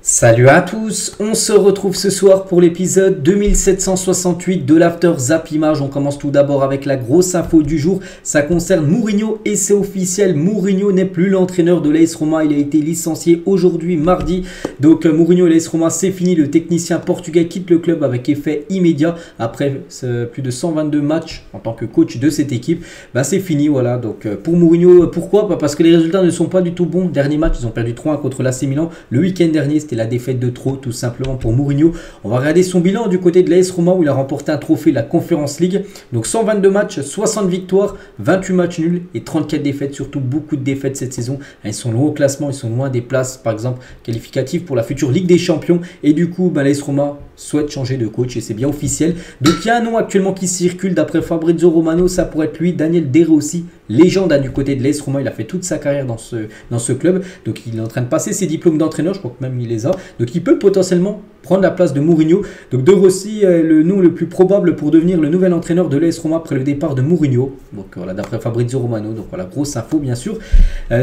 Salut à tous, on se retrouve ce soir pour l'épisode 2768 de l'After Zap Image. On commence tout d'abord avec la grosse info du jour, ça concerne Mourinho et c'est officiel, Mourinho n'est plus l'entraîneur de l'AS Roma, il a été licencié aujourd'hui mardi. Donc Mourinho et l'AS Roma c'est fini, le technicien portugais quitte le club avec effet immédiat après plus de 122 matchs en tant que coach de cette équipe. C'est fini voilà, donc pour Mourinho, pourquoi? Parce que les résultats ne sont pas du tout bons. Dernier match, ils ont perdu 3-1 contre l'AC Milan, le week-end dernier c'était la défaite de trop tout simplement pour Mourinho. On va regarder son bilan du côté de l'AS Roma où il a remporté un trophée, la Conference League. Donc 122 matchs, 60 victoires, 28 matchs nuls et 34 défaites, surtout beaucoup de défaites cette saison. Ils sont loin au classement, ils sont loin des places par exemple qualificatives pour la future Ligue des Champions. Et du coup, l'AS Roma souhaite changer de coach et c'est bien officiel. Donc il y a un nom actuellement qui circule d'après Fabrizio Romano, ça pourrait être lui, Daniel De Rossi, légende du côté de l'AS Roma. Il a fait toute sa carrière dans ce club. Donc il est en train de passer ses diplômes d'entraîneur, je crois que même il les a. Donc il peut potentiellement prendre la place de Mourinho. Donc De Rossi est le nom le plus probable pour devenir le nouvel entraîneur de l'AS Roma après le départ de Mourinho. Donc voilà, d'après Fabrizio Romano. Donc voilà, grosse info bien sûr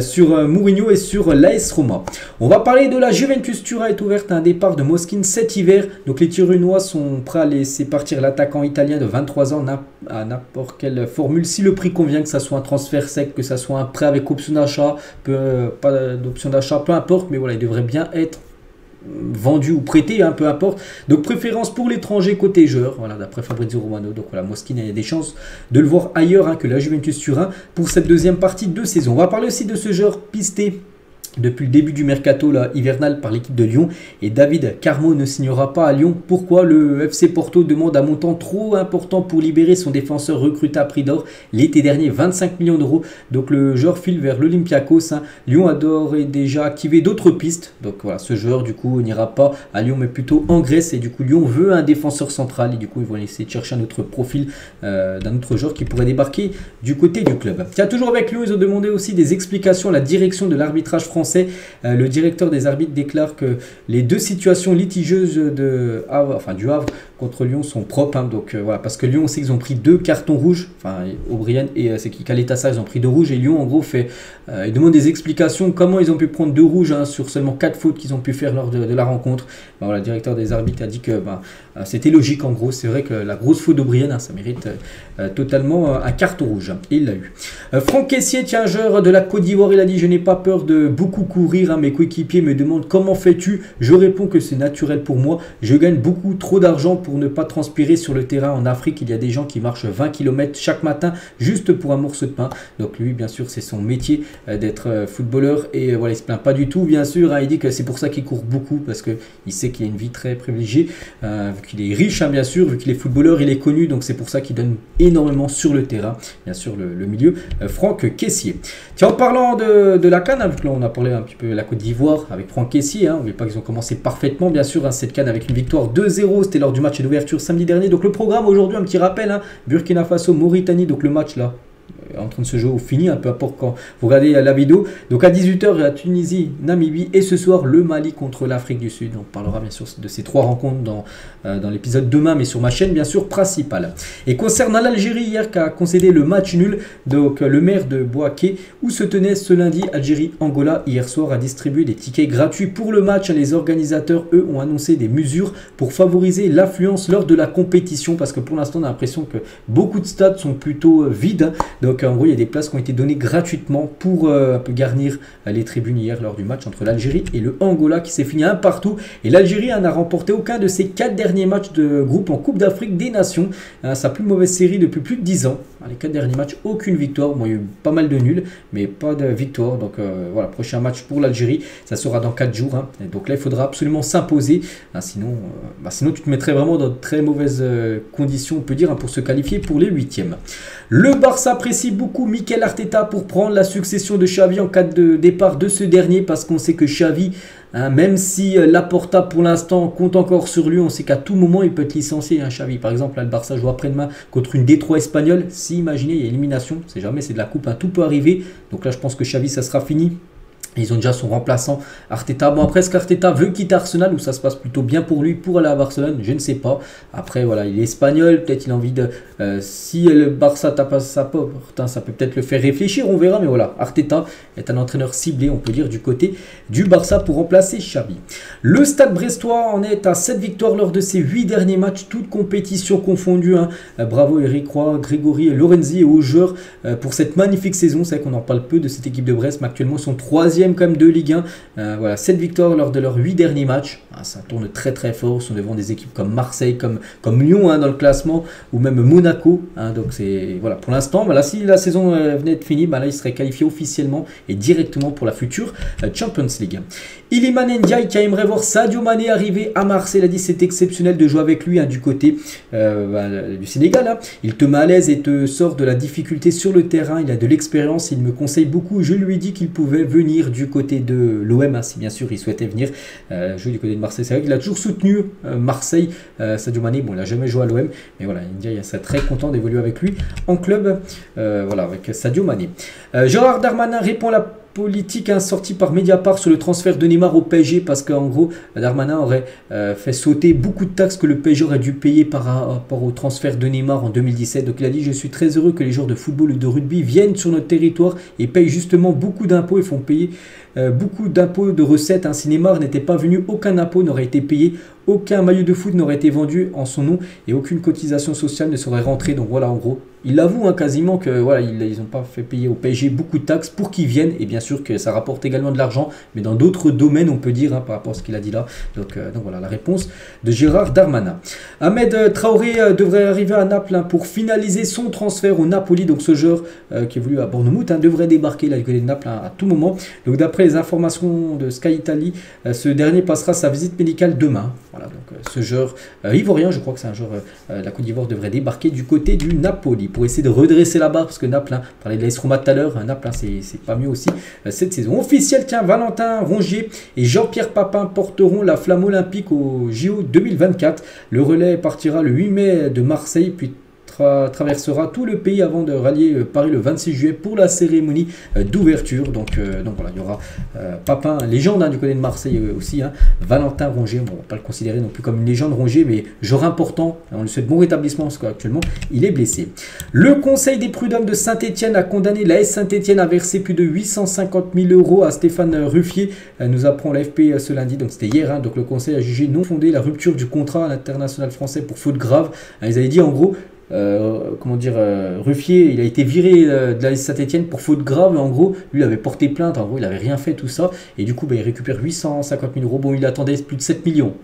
sur Mourinho et sur l'AS Roma. On va parler de la Juventus Turin est ouverte à un départ de Moskin cet hiver. Donc les Turunois sont prêts à laisser partir l'attaquant italien de 23 ans à n'importe quelle formule. Si le prix convient, que ça soit un transfert sec, que ça soit un prêt avec option d'achat, pas d'option d'achat, peu importe. Mais voilà, il devrait bien être vendu ou prêté, peu importe. Donc préférence pour l'étranger côté joueur, voilà, d'après Fabrizio Romano. Donc voilà, Moskin a des chances de le voir ailleurs que la Juventus Turin pour cette deuxième partie de saison. On va parler aussi de ce joueur pisté depuis le début du mercato hivernal par l'équipe de Lyon, et David Carmo ne signera pas à Lyon. Pourquoi? Le FC Porto demande un montant trop important pour libérer son défenseur recruté à prix d'or l'été dernier, 25 millions d'euros. Donc le joueur file vers l'Olympiakos. Lyon a d'ores et déjà activé d'autres pistes. Donc voilà, ce joueur du coup n'ira pas à Lyon mais plutôt en Grèce, et du coup Lyon veut un défenseur central et du coup ils vont essayer de chercher un autre profil d'un autre joueur qui pourrait débarquer du côté du club. Tiens, toujours avec Lyon, ils ont demandé aussi des explications à la direction de l'arbitrage français. Le directeur des arbitres déclare que les deux situations litigieuses du Havre contre Lyon sont propres. Donc voilà, parce que Lyon, on sait qu'ils ont pris 2 cartons rouges. Enfin, O'Brien et c'est qui Caleta, ils ont pris 2 rouges. Et Lyon, en gros, ils demandent des explications comment ils ont pu prendre 2 rouges sur seulement 4 fautes qu'ils ont pu faire lors de la rencontre. Voilà, le directeur des arbitres a dit que c'était logique. En gros, c'est vrai que la grosse faute d'O'Brien, ça mérite totalement un carton rouge. Et il l'a eu. Franck Kessié, tiens, joueur de la Côte d'Ivoire, il a dit: je n'ai pas peur de beaucoup courir. Mes coéquipiers me demandent comment fais-tu. Je réponds que c'est naturel pour moi. Je gagne beaucoup trop d'argent pour ne pas transpirer sur le terrain. En Afrique, il y a des gens qui marchent 20 km chaque matin juste pour un morceau de pain. Donc lui, bien sûr, c'est son métier d'être footballeur. Et voilà, il se plaint pas du tout, bien sûr. Il dit que c'est pour ça qu'il court beaucoup, parce qu'il sait qu'il a une vie très privilégiée. Vu qu'il est riche, bien sûr, vu qu'il est footballeur, il est connu. Donc c'est pour ça qu'il donne énormément sur le terrain. Bien sûr, le milieu. Franck Kessié. Tiens, en parlant de la CAN, vu que là, on a parlé un petit peu de la Côte d'Ivoire avec Franck Kessié. N'oubliez pas qu'ils ont commencé parfaitement, bien sûr, cette CAN avec une victoire 2-0. C'était lors du match d'ouverture samedi dernier. Donc le programme aujourd'hui, un petit rappel, Burkina Faso, Mauritanie. Donc le match là en train de se jouer au fini, peu importe quand vous regardez la vidéo. Donc à 18 h, la Tunisie, Namibie, et ce soir le Mali contre l'Afrique du Sud. On parlera bien sûr de ces 3 rencontres dans l'épisode demain, mais sur ma chaîne bien sûr principale. Et concernant l'Algérie, hier qui a concédé le match nul, donc le maire de Bouaké, où se tenait ce lundi Algérie-Angola, hier soir, a distribué des tickets gratuits pour le match. Les organisateurs, eux, ont annoncé des mesures pour favoriser l'affluence lors de la compétition, parce que pour l'instant on a l'impression que beaucoup de stades sont plutôt vides. Donc en gros, il y a des places qui ont été données gratuitement pour un peu garnir les tribunes hier lors du match entre l'Algérie et le Angola qui s'est fini 1 partout. Et l'Algérie n'a remporté aucun de ses 4 derniers matchs de groupe en Coupe d'Afrique des Nations. Sa plus mauvaise série depuis plus de 10 ans. Les 4 derniers matchs, aucune victoire. Bon, il y a eu pas mal de nuls, mais pas de victoire. Donc voilà, prochain match pour l'Algérie, ça sera dans 4 jours. Et donc là, il faudra absolument s'imposer. Sinon, tu te mettrais vraiment dans de très mauvaises conditions, on peut dire, pour se qualifier pour les 8e. Le Barça apprécie beaucoup Mikel Arteta pour prendre la succession de Xavi en cas de départ de ce dernier, parce qu'on sait que Xavi, même si Laporta pour l'instant compte encore sur lui, on sait qu'à tout moment il peut être licencié. Xavi, par exemple, là, le Barça joue après-demain contre une D3 espagnole. Si imaginez, il y a élimination, c'est jamais, c'est de la coupe, tout peut arriver. Donc là, je pense que Xavi, ça sera fini. Ils ont déjà son remplaçant Arteta. Bon, après, est-ce qu'Arteta veut quitter Arsenal ou ça se passe plutôt bien pour lui pour aller à Barcelone? Je ne sais pas. Après, voilà, il est espagnol. Peut-être il a envie de... si le Barça tape à sa porte, ça peut peut-être le faire réfléchir. On verra. Mais voilà, Arteta est un entraîneur ciblé, on peut dire, du côté du Barça pour remplacer Xavi. Le Stade Brestois en est à 7 victoires lors de ses 8 derniers matchs, toutes compétitions confondues. Hein. Bravo Eric Roy, Grégory Lorenzi et aux joueurs pour cette magnifique saison. C'est vrai qu'on en parle peu de cette équipe de Brest, mais actuellement, ils sont 3e quand même de Ligue 1. Voilà, 7 victoires lors de leurs 8 derniers matchs. Ça tourne très très fort. Ils sont devant des équipes comme Marseille, comme Lyon hein, dans le classement, ou même Monaco. Hein, donc c'est voilà, pour l'instant, voilà, si la saison venait de finir, là, ils seraient qualifiés officiellement et directement pour la future Champions League. Iliman Ndiaye qui aimerait voir Sadio Mané arriver à Marseille. Il a dit c'est exceptionnel de jouer avec lui hein, du côté du Sénégal. Hein. Il te met à l'aise et te sort de la difficulté sur le terrain. Il a de l'expérience. Il me conseille beaucoup. Je lui ai dit qu'il pouvait venir du côté de l'OM, hein, si bien sûr il souhaitait venir jouer du côté de Marseille. C'est vrai qu'il a toujours soutenu Marseille, Sadio Mané. Bon, il n'a jamais joué à l'OM, mais voilà, Ndiaye serait très content d'évoluer avec lui en club, voilà, avec Sadio Mané. Gérard Darmanin répond à la politique hein, sortie par Mediapart sur le transfert de Neymar au PSG parce qu'en gros Darmanin aurait fait sauter beaucoup de taxes que le PSG aurait dû payer par rapport au transfert de Neymar en 2017. Donc il a dit je suis très heureux que les joueurs de football ou de rugby viennent sur notre territoire et payent justement beaucoup d'impôts et font payer beaucoup d'impôts de recettes. Hein. Si Neymar n'était pas venu, aucun impôt n'aurait été payé, aucun maillot de foot n'aurait été vendu en son nom et aucune cotisation sociale ne serait rentrée. Donc voilà, en gros, il avoue hein, quasiment que voilà, ils n'ont pas fait payer au PSG beaucoup de taxes pour qu'ils viennent et bien sûr que ça rapporte également de l'argent, mais dans d'autres domaines, on peut dire hein, par rapport à ce qu'il a dit là. Donc voilà la réponse de Gérard Darmanin. Ahmed Traoré devrait arriver à Naples hein, pour finaliser son transfert au Napoli. Donc ce joueur qui est venu à Bournemouth hein, devrait débarquer là du côté de Naples hein, à tout moment. Donc d'après les informations de Sky Italy, ce dernier passera sa visite médicale demain. Voilà, donc ce joueur ivoirien, je crois que c'est un joueur de la Côte d'Ivoire, devrait débarquer du côté du Napoli pour essayer de redresser la barre parce que Naples, hein, on parlait de l'AS Roma tout à l'heure, Naples, hein, c'est pas mieux aussi cette saison. Officiel, tiens, Valentin Rongier et Jean-Pierre Papin porteront la flamme olympique au JO 2024. Le relais partira le 8 mai de Marseille, puis traversera tout le pays avant de rallier Paris le 26 juillet pour la cérémonie d'ouverture. Donc voilà, il y aura Papin, légende hein, du côté de Marseille aussi, hein, Valentin Rongier. Bon, on ne va pas le considérer non plus comme une légende Rongier, mais joueur important. On lui souhaite bon rétablissement parce qu'actuellement il est blessé. Le conseil des prud'hommes de Saint-Etienne a condamné l'AS Saint-Etienne à verser plus de 850 000 € à Stéphane Ruffier, nous apprend l'AFP ce lundi, donc c'était hier. Hein, donc le conseil a jugé non fondé la rupture du contrat à l'international français pour faute grave. Ils avaient dit en gros, comment dire, Ruffier, il a été viré de la Saint-Etienne pour faute grave. En gros, lui, il avait porté plainte. En gros, il avait rien fait, tout ça. Et du coup, il récupère 850 000 €. Bon, il attendait plus de 7 millions.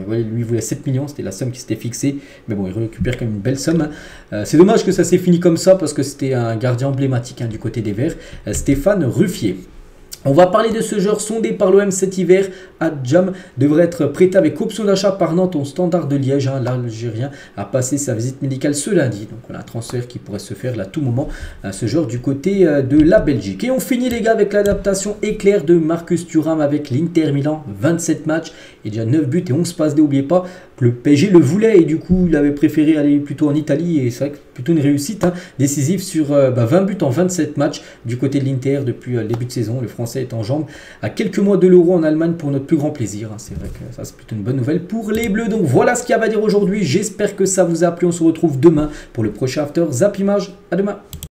Lui, il voulait 7 millions. C'était la somme qui s'était fixée. Mais bon, il récupère quand même une belle somme. C'est dommage que ça s'est fini comme ça parce que c'était un gardien emblématique hein, du côté des Verts, Stéphane Ruffier. On va parler de ce joueur sondé par l'OM cet hiver. Adjam devrait être prêté avec option d'achat par Nantes au Standard de Liège. Hein. L'Algérien a passé sa visite médicale ce lundi. Donc voilà un transfert qui pourrait se faire là, à tout moment. Ce joueur du côté de la Belgique. Et on finit les gars avec l'adaptation éclair de Marcus Thuram avec l'Inter Milan. 27 matchs et déjà 9 buts et 11 passes D. N'oubliez pas que le PSG le voulait et du coup il avait préféré aller plutôt en Italie. Et c'est vrai que plutôt une réussite hein, décisive sur 20 buts en 27 matchs du côté de l'Inter depuis le début de saison. Le Français est en jambes à quelques mois de l'Euro en Allemagne pour notre plus grand plaisir. C'est vrai que ça c'est plutôt une bonne nouvelle pour les Bleus. Donc voilà ce qu'il y a à dire aujourd'hui. J'espère que ça vous a plu. On se retrouve demain pour le prochain After Zap Image. À demain.